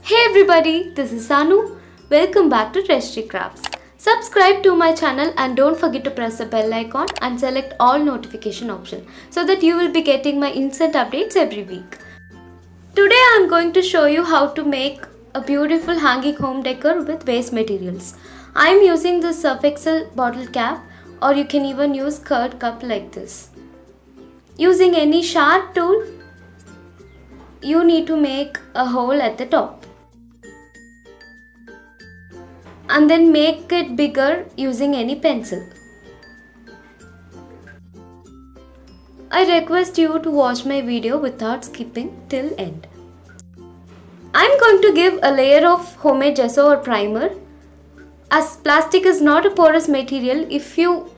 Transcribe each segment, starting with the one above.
Hey everybody, this is Sanu. Welcome back to Treasury Crafts. Subscribe to my channel and don't forget to press the bell icon and select all notification option so that you will be getting my instant updates every week. Today I am going to show you how to make a beautiful hanging home decor with waste materials. I am using this Surf Excel bottle cap, or you can even use curd cup like this. Using any sharp tool, you need to make a hole at the top and then make it bigger using any pencil. I request you to watch my video without skipping till end. I am going to give a layer of homemade gesso or primer. As plastic is not a porous material, if you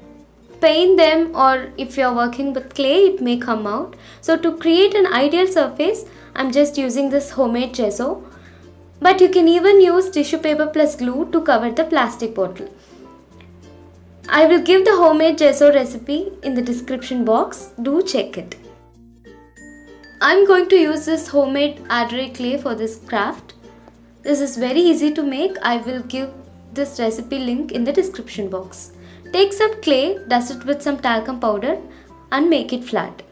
paint them or if you are working with clay, it may come out. So to create an ideal surface, I am just using this homemade gesso. But you can even use tissue paper plus glue to cover the plastic bottle. I will give the homemade gesso recipe in the description box. Do check it. I am going to use this homemade adire clay for this craft. This is very easy to make. I will give this recipe link in the description box. Take some clay, dust it with some talcum powder and make it flat.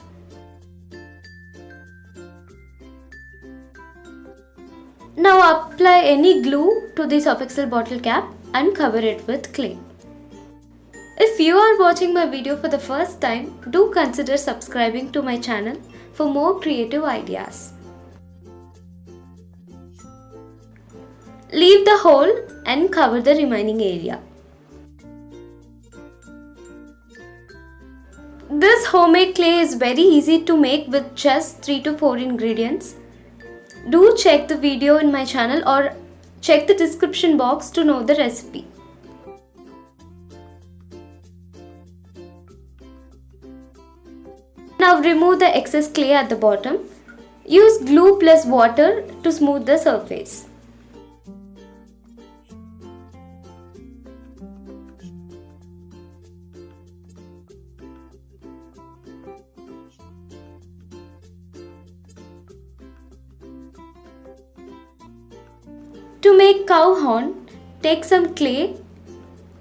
Now apply any glue to the Surf Excel bottle cap and cover it with clay. If you are watching my video for the first time, do consider subscribing to my channel for more creative ideas. Leave the hole and cover the remaining area. This homemade clay is very easy to make with just 3 to 4 ingredients. Do check the video in my channel or check the description box to know the recipe. Now remove the excess clay at the bottom. Use glue plus water to smooth the surface. To make cow horn, take some clay,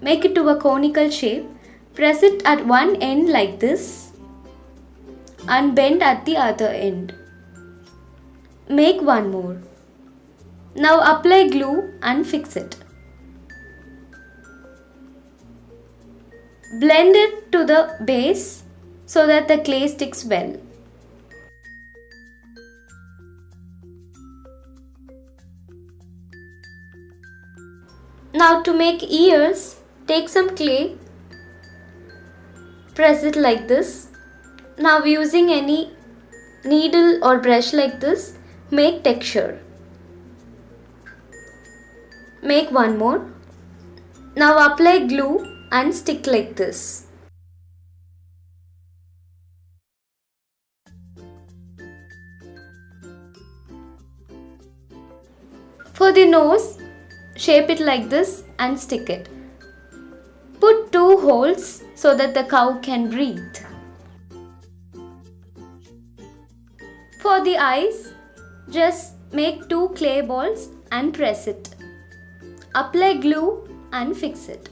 make it to a conical shape, press it at one end like this and bend at the other end. Make one more. Now apply glue and fix it. Blend it to the base so that the clay sticks well. Now to make ears, take some clay, press it like this. Now using any needle or brush like this, make texture. Make one more. Now apply glue and stick like this. For the nose, shape it like this and stick it. Put 2 holes so that the cow can breathe. For the eyes, just make 2 clay balls and press it. Apply glue and fix it.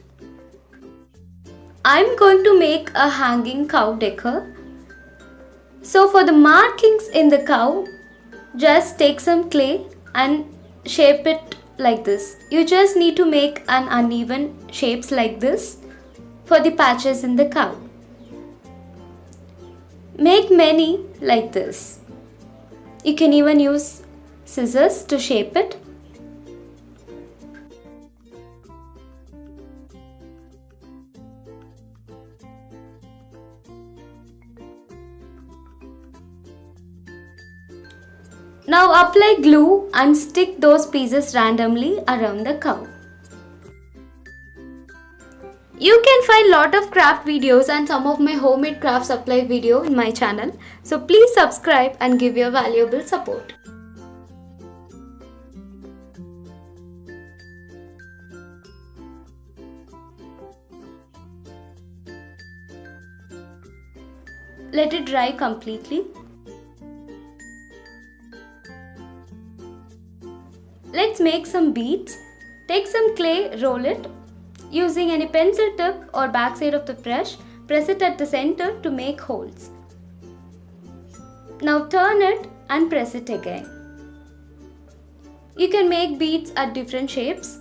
I am going to make a hanging cow decor. So for the markings in the cow, just take some clay and shape it like this. You just need to make an uneven shapes like this for the patches in the cow. Make many like this. You can even use scissors to shape it. Now apply glue and stick those pieces randomly around the cow. You can find lot of craft videos and some of my homemade craft supply video in my channel. So please subscribe and give your valuable support. Let it dry completely. Let's make some beads. Take some clay, roll it. Using any pencil tip or backside of the brush, press it at the center to make holes. Now turn it and press it again. You can make beads at different shapes.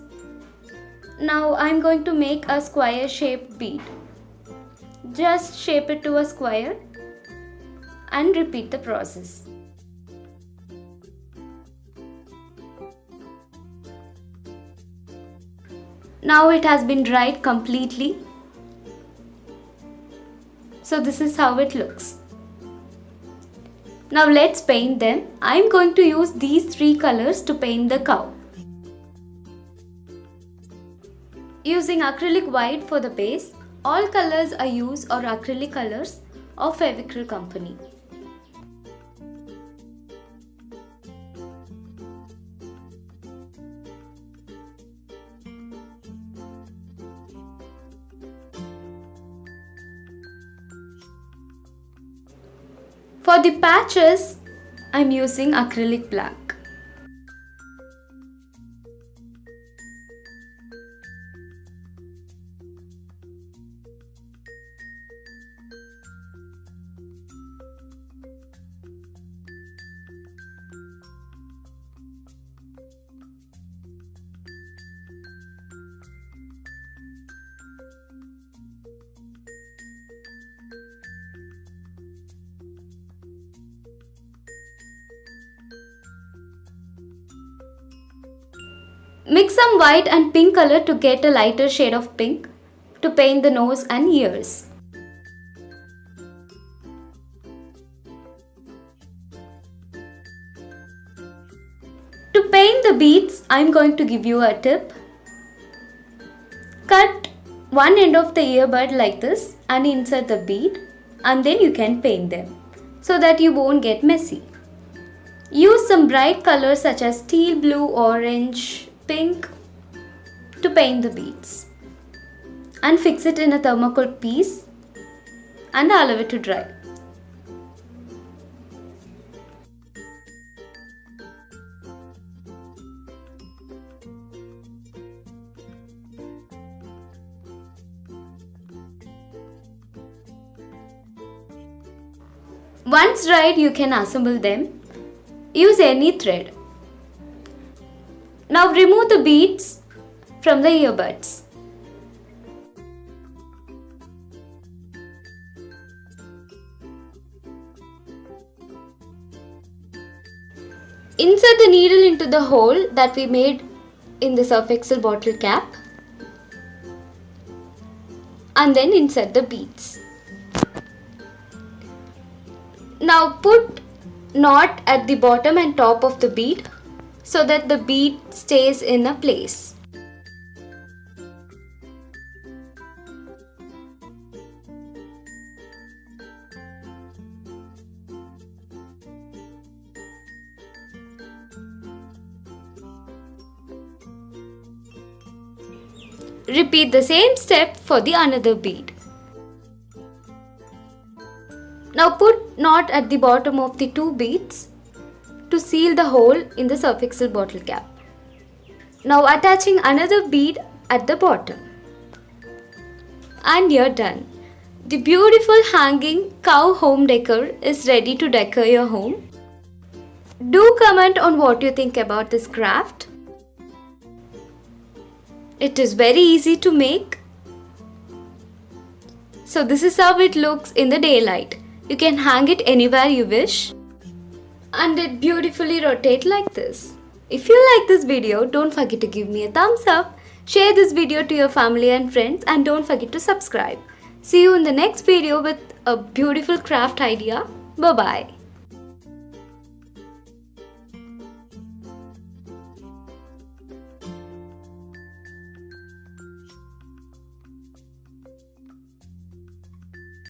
Now I'm going to make a square shaped bead. Just shape it to a square and repeat the process. Now it has been dried completely. So this is how it looks. Now let's paint them. I am going to use these three colors to paint the cow. Using acrylic white for the base, all colors I use are acrylic colors of Fevicryl company. For the patches, I am using acrylic black. Mix some white and pink color to get a lighter shade of pink to paint the nose and ears. To paint the beads, I am going to give you a tip. Cut one end of the earbud like this and insert the bead, and then you can paint them so that you won't get messy. Use some bright colors such as teal blue, orange, pink to paint the beads and fix it in a thermocol piece and allow it to dry. Once dried, you can assemble them. Use any thread. Now remove the beads from the earbuds. Insert the needle into the hole that we made in the Surf Excel bottle cap and then insert the beads. Now put knot at the bottom and top of the bead so that the bead stays in a place. Repeat the same step for the another bead. Now put knot at the bottom of the two beads to seal the hole in the Surf Excel bottle cap. Now attaching another bead at the bottom. And you're done. The beautiful hanging cow home decor is ready to decor your home. Do comment on what you think about this craft. It is very easy to make. So this is how it looks in the daylight. You can hang it anywhere you wish. And it beautifully rotates like this. If you like this video, don't forget to give me a thumbs up. Share this video to your family and friends and don't forget to subscribe. See you in the next video with a beautiful craft idea. Bye bye.